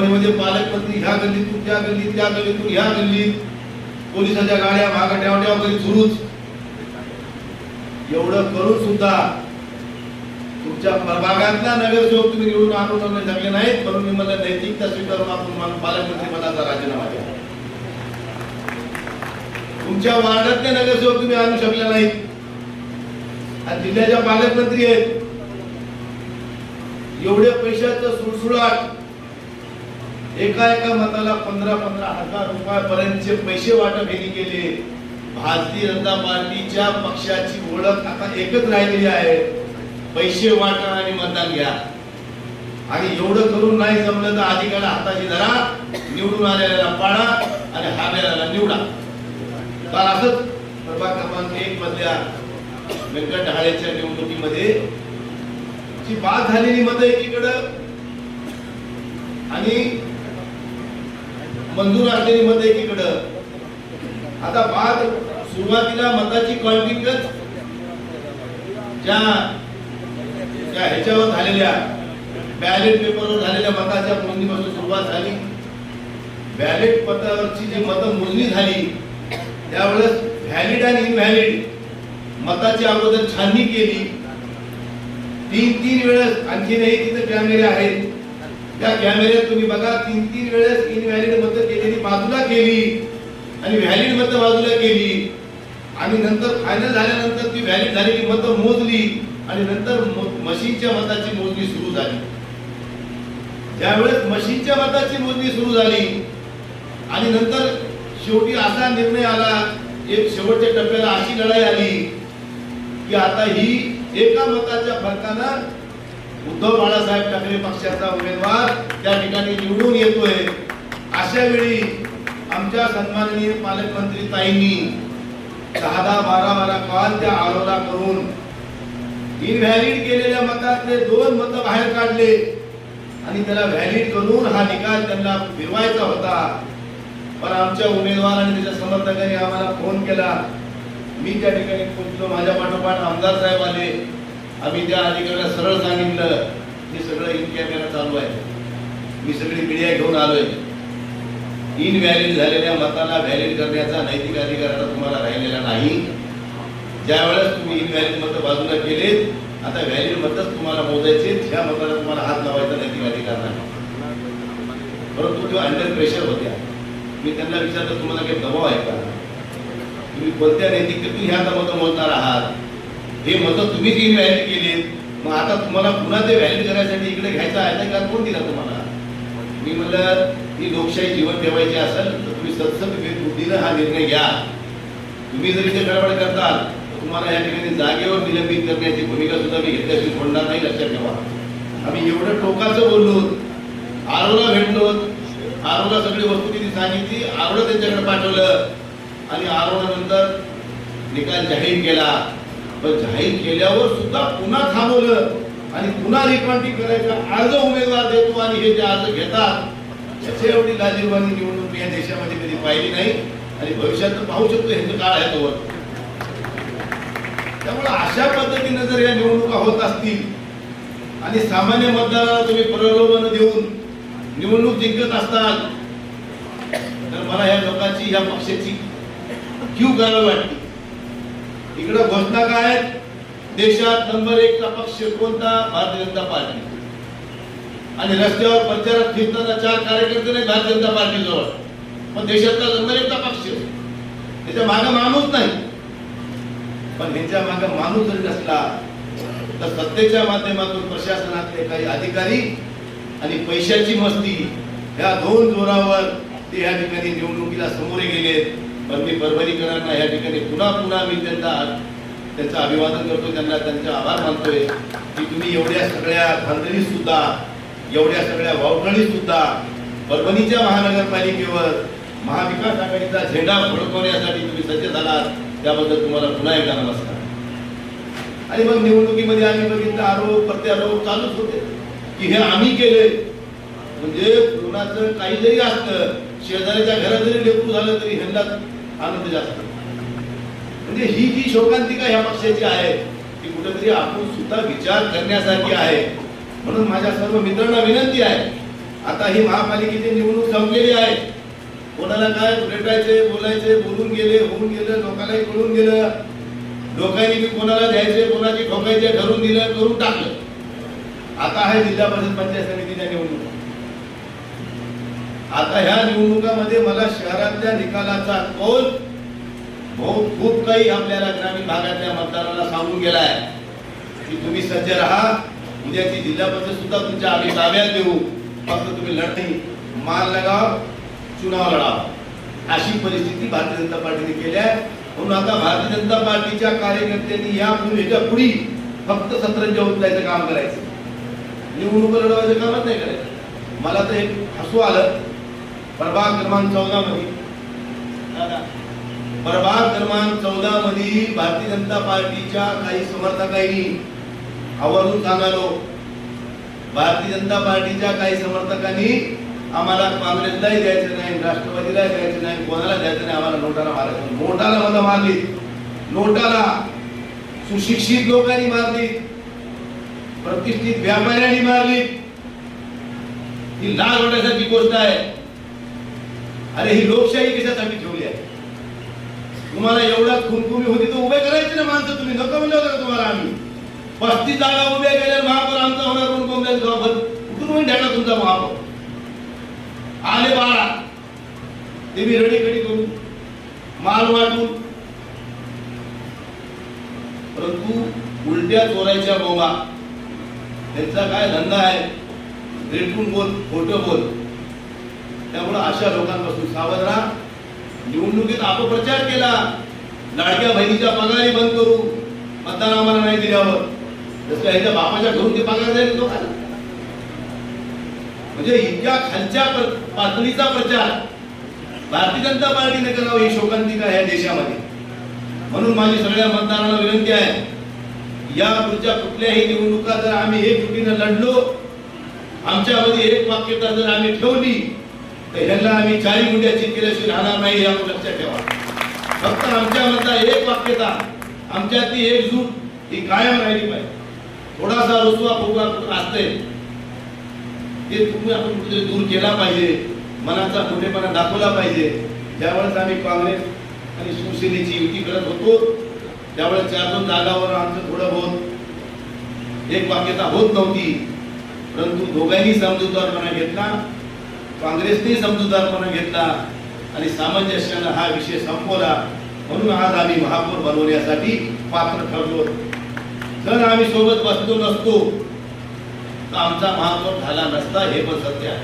परभणीमध्ये पालकमंत्री ह्या गल्लीतून त्या गल्लीत, त्या गल्लीतून ह्या गल्लीत, पोलिसांच्या गाड्या मागे ठेवण्यावर कधी सुरूच. एवढं करून सुद्धा तुमच्या प्रभागातला नगरसेवक तुम्ही निवडून आणून जगले नाहीत, म्हणून मी मला नैतिकता स्वीकारून आपण पालकमंत्री पदाचा राजीनामा द्या. तुमच्या वार्डातले नगरसेवक तुम्ही आणू शकले नाहीत आणि जिल्ह्याच्या पालकमंत्री आहेत. एवढे पैशाचं सुळसुळाट, एका एका मताला 15,000 रुपयापर्यंतचे पैसे वाटप यांनी केले. भारतीय जनता पार्टीच्या पक्षाची ओळख आता एकच राहिलेली आहे, पैसे वाटा आणि मतदान घ्या. आणि एवढं करून नाही जमलं तर अधिकाऱ्याला हाताची धरा, निवडून आलेल्याला पाडा आणि हारलेल्याला निवडा. तर असंच प्रभाग क्रमांक 1 मधल्या व्यंकट ढाळेच्या निवडणुकीमध्ये जी बाद झालेली मतं एकीकडं आणि मंजूर असलेली मतं एकीकडं. आता बाद सुरुवातीला मताची काउंटिंगच ज्या ह्याच्यावर झालेल्या बॅलेट पेपरवर झालेल्या मताच्या मोजणीपासून सुरुवात झाली. बॅलेट पत्रावरची जी मतं मोजणी झाली त्यावेळेस व्हॅलिड आणि इनव्हॅलिड मताची अगोदर छाननी केली. 3 वेळेस आणखीनही तिथे कॅमेरे आहेत, त्या कॅमेऱ्यात तुम्ही बघा 3 वेळेस इनव्हॅलिड मतं केलेली बाजूला केली आणि व्हॅलिड मतं बाजूला केली. आणि नंतर फायनल झाल्यानंतर ती व्हॅलिड झालेली मतं मोजली आणि नंतर मशीनच्या मताची मोजणी सुरू झाली. ज्यावेळेस मशीनच्या मताची मोजणी सुरू झाली आणि नंतर शेवटी असा निर्णय आला, एक शेवटच्या टप्प्याला अशी लढाई आली की आता ही एका मताच्या फरकानं उद्धव बाळासाहेब ठाकरे पक्षाचा उमेदवार त्या ठिकाणी निवडून येतोय. अशा वेळी आमच्या सन्माननीय पालकमंत्री ताईंनी 10-12 कॉल त्या आरोला करून इनव्हॅलिड केलेल्या मतातले 2 मतं बाहेर काढले आणि त्याला व्हॅलिड करून हा निकाल त्यांना फिरवायचा होता. पण आमच्या उमेदवार आणि त्याच्या समर्थकांनी आम्हाला फोन केला. मी त्या ठिकाणी पोहोचलो, माझ्या पाठोपाठ आमदार साहेब आले. आम्ही त्या अधिकाऱ्याला सरळ सांगितलं की सगळं इन कॅमेरा चालू आहे, मी सगळी मीडिया घेऊन आलोय. इनव्हॅलिड झालेल्या मताला व्हॅलिड करण्याचा नैतिक अधिकार तुम्हाला राहिलेला नाही. ज्या वेळेस तुम्ही इनव्हॅलिड मतं बाजूला केलेत, आता व्हॅलिड मतच तुम्हाला मोजायचे, ह्या मताला तुम्हाला हात लावायचा नैतिक अधिकार नाही. परंतु ते अंडर प्रेशर होत्या. मी त्यांना विचारलं तुम्हाला काही दबाव आहे का, तुम्ही कोणत्या नैतिकतेतून ह्या मतं मोजणार आहात, हे मतं तुम्हीच इनव्हॅलिड केलेत, मग आता तुम्हाला पुन्हा ते व्हॅलिड करायसाठी इकडे घ्यायचा अधिकार कोण दिला तुम्हाला. मी म्हणलं ही लोकशाही जीवन ठेवायची असेल तर तुम्ही सतसत बुद्धीनं हा निर्णय घ्या. तुम्ही जर इथे गडबड करताल तर तुम्हाला या ठिकाणी जागेवर निलंबित करण्याची भूमिका सुद्धा मी घेतल्याशिवाय सोडणार नाही, लक्षात ठेवा. आम्ही एवढं टोकाचं बोललो, आरोला भेटलो, आरोला सगळी वस्तुस्थिती सांगितली, आरोला त्यांच्याकडे पाठवलं आणि आरोला निकाल जाहीर केला. पण जाहीर केल्यावर सुद्धा पुन्हा थांबवलं आणि पुन्हा रिकाउंटिंग करायचा अर्ज उमेदवार देतो आणि हे जे अर्ज घेतात त्याची एवढी लाजीरवाणी निवडणूक या देशामध्ये कधी पाहिली नाही आणि भविष्यात पाहू शकतो ह्यांचं काळ आहे तोवर. त्यामुळे अशा पद्धतीने जर या निवडणुका होत असतील आणि सामान्य मतदाराला तुम्ही प्रलोभन देऊन निवडणूक जिंकत असताल तर मला या लोकांची, या पक्षाची क्यू करावी वाटते. इकडे घोषणा काय आहेत, देशात नंबर 1 चा पक्ष कोणता, भारतीय जनता पार्टी. आणि रस्त्यावर प्रचारात फिरताना 4 कार्यकर्ते नाही भारतीय जनता पार्टी जवळ, पण देशातला नंबर 1 चा पक्ष, त्याच्या मागे माणूस नाही. पण ह्याच्या मागे माणूस जरी नसला तर सत्तेच्या माध्यमातून प्रशासनातले काही अधिकारी आणि पैशाची मस्ती ह्या 2 जोरावर ते या ठिकाणी निवडणुकीला समोरे गेलेत. पण मी परभणीकरांना या ठिकाणी पुन्हा मी त्यांचं अभिवादन करतो, त्यांना त्यांचे आभार मानतोय की तुम्ही एवढ्या सगळ्या धांदलीत सुद्धा, एवढ्या सगळ्या वावटळीत सुद्धा परभणीच्या महानगरपालिकेवर महाविकास आघाडीचा झेंडा फडकवण्यासाठी तुम्ही सज्ज झालात, त्याबद्दल तुम्हाला पुन्हा एकदा नमस्कार. आणि मग निवडणुकीमध्ये आम्ही बघितलं आरोप प्रत्यारोप चालूच होते की हे आम्ही केले. म्हणजे कोणाचं काही जरी असतं, शेजाऱ्याच्या घरात जरी लेकरू झालं तरी ह्यांना आनंद जास्त. म्हणजे ही जी शोकांतिका ह्या पक्षाची आहे ती कुठेतरी आपण सुद्धा विचार करण्यासारखी आहे. म्हणून माझ्या सर्व मित्रांना विनंती आहे आता ही महापालिकेची निवडणूक संपलेली आहे. कोणाला काय भेटायचे, बोलायचे, बोलून गेले, होऊन गेलं, लोकांनाही कळून गेलं. लोकांनी बी कोणाला द्यायचे, कोणाची ठोकायचे ठरवून दिलं, करून टाकलं. आता आहे जिल्हा परिषद पंचायत समितीच्या निवडणुका. आता ह्या निवडणुकामध्ये मला शहरातल्या निकालाचा कौल खूप काही आपल्याला ग्रामीण भागातल्या मतदारांना सांगून गेलाय की तुम्ही सज्ज राहा. उद्याची जिल्हा परिषद सुद्धा तुमच्या आम्ही ताब्यात देऊ. फक्त तुम्ही लढणी मान लगाव, चुनाव लढाव. अशी परिस्थिती भारतीय जनता पार्टीने केली आहे. म्हणून आता भारतीय जनता पार्टीच्या कार्यकर्त्यांनी या पुढे फक्त सतरंजा उचलायचं काम करायचं, निवडणूक लढवायचं कामच नाही करायचं. मला तर एक हसू आलं. प्रभाग क्रमांक 14 मध्ये भारतीय जनता पार्टीच्या काही समर्थकांनी आवर्जून सांगालो, भारतीय जनता पार्टीच्या काही समर्थकांनी आम्हाला काँग्रेसलाही द्यायचं नाही, राष्ट्रवादीला द्यायचं नाही, कोणाला द्यायचं नाही, आम्हाला नोटाला मारायचं. नोटाला मला मारली, नोटाला सुशिक्षित लोकांनी मारली, प्रतिष्ठित व्यापाऱ्यांनी मारली. ही लाज वाटायसारखी गोष्ट आहे. अरे ही लोकशाही कशासाठी ठेवली आहे? तुम्हाला एवढाच खुमखुमी होती तर उभे करायचे ना माणसं. तुम्ही नको म्हणलं होतं का तुम्हाला? आम्ही 35 जागा उभ्या केल्या, महापौर आमचा होणार म्हणून कोण जबाबदार कुठून म्हणून द्यायला तुमचा महापौर आले 12 ते मी रेडी करून माल वाटून. परंतु उलट्या चोरायच्या बोंबा त्यांचा काय धंदा आहे? रेटून बोल, खोटं बोल. त्यामुळे अशा लोकांपासून सावध राहा. निवडणुकीत अपप्रचार केला, लाडक्या बहिणीच्या पगारी बंद करू, मतदान आम्हाला नाही दिल्यावर. जसं ह्याच्या बापाच्या घरून ते पगार जाईल लोकांना. म्हणजे इतक्या खालच्या पातळीचा प्रचार भारतीय जनता पार्टीने करावा ही शोकांतिका आहे देशामध्ये. म्हणून माझी सगळ्या मतदारांना विनंती आहे, या पुढच्या कुठल्याही निवडणुका जर आम्ही एकजुटीने लढलो, आमच्यामध्ये एक वाक्यता जर आम्ही ठेवली तर ह्यांना आम्ही 4 गुंड्याची केल्याशिवाय राहणार नाही. या लक्षात ठेवा. फक्त आमच्यामधला एक वाक्यता, आमच्यातली एकजूट ही कायम राहिली पाहिजे. थोडासा रुसवा फुगवा असते ते तुम्ही आपण कुठे दूर केला पाहिजे, मनाचा मोठेपणा दाखवला पाहिजे. ज्यावेळेस आम्ही काँग्रेस आणि शिवसेनेची युती करत होतो त्यावेळेस 4-2 जागावर आमचं थोडं बहुत एक वाक्यता होत नव्हती. परंतु दोघांनी समजूतदारपणा घेतला, काँग्रेसने समजूतदारपणा घेतला आणि सामंजस्याने हा विषय संपवला. म्हणून आज आम्ही महापौर बनवण्यासाठी पात्र ठरलो. जर आम्ही सोबत बसलो नसतो तर आमचा महापौर झाला नसता, हे पण सत्य आहे.